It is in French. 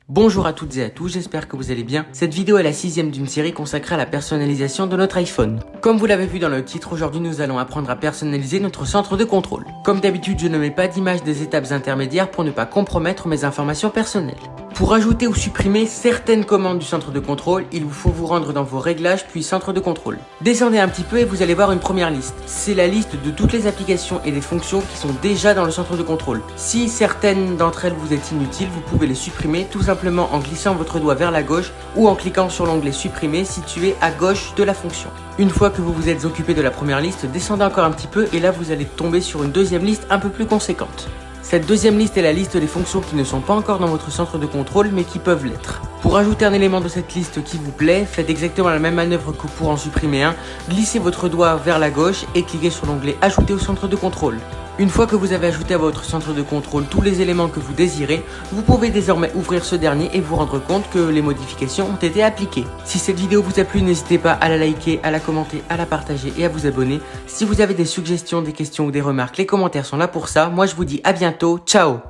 Bonjour à toutes et à tous, j'espère que vous allez bien. Cette vidéo est la 6ème d'une série consacrée à la personnalisation de notre iPhone. Comme vous l'avez vu dans le titre, aujourd'hui nous allons apprendre à personnaliser notre centre de contrôle. Comme d'habitude, je ne mets pas d'image des étapes intermédiaires pour ne pas compromettre mes informations personnelles. Pour ajouter ou supprimer certaines commandes du centre de contrôle, il vous faut vous rendre dans vos réglages puis centre de contrôle. Descendez un petit peu et vous allez voir une première liste. C'est la liste de toutes les applications et les fonctions qui sont déjà dans le centre de contrôle. Si certaines d'entre elles vous est inutiles, vous pouvez les supprimer tout simplement en glissant votre doigt vers la gauche ou en cliquant sur l'onglet supprimer situé à gauche de la fonction. Une fois que vous vous êtes occupé de la première liste, descendez encore un petit peu et là vous allez tomber sur une deuxième liste un peu plus conséquente. Cette deuxième liste est la liste des fonctions qui ne sont pas encore dans votre centre de contrôle mais qui peuvent l'être. Pour ajouter un élément de cette liste qui vous plaît, faites exactement la même manœuvre que pour en supprimer un. Glissez votre doigt vers la gauche et cliquez sur l'onglet ajouter au centre de contrôle. Une fois que vous avez ajouté à votre centre de contrôle tous les éléments que vous désirez, vous pouvez désormais ouvrir ce dernier et vous rendre compte que les modifications ont été appliquées. Si cette vidéo vous a plu, n'hésitez pas à la liker, à la commenter, à la partager et à vous abonner. Si vous avez des suggestions, des questions ou des remarques, les commentaires sont là pour ça. Moi je vous dis à bientôt, ciao!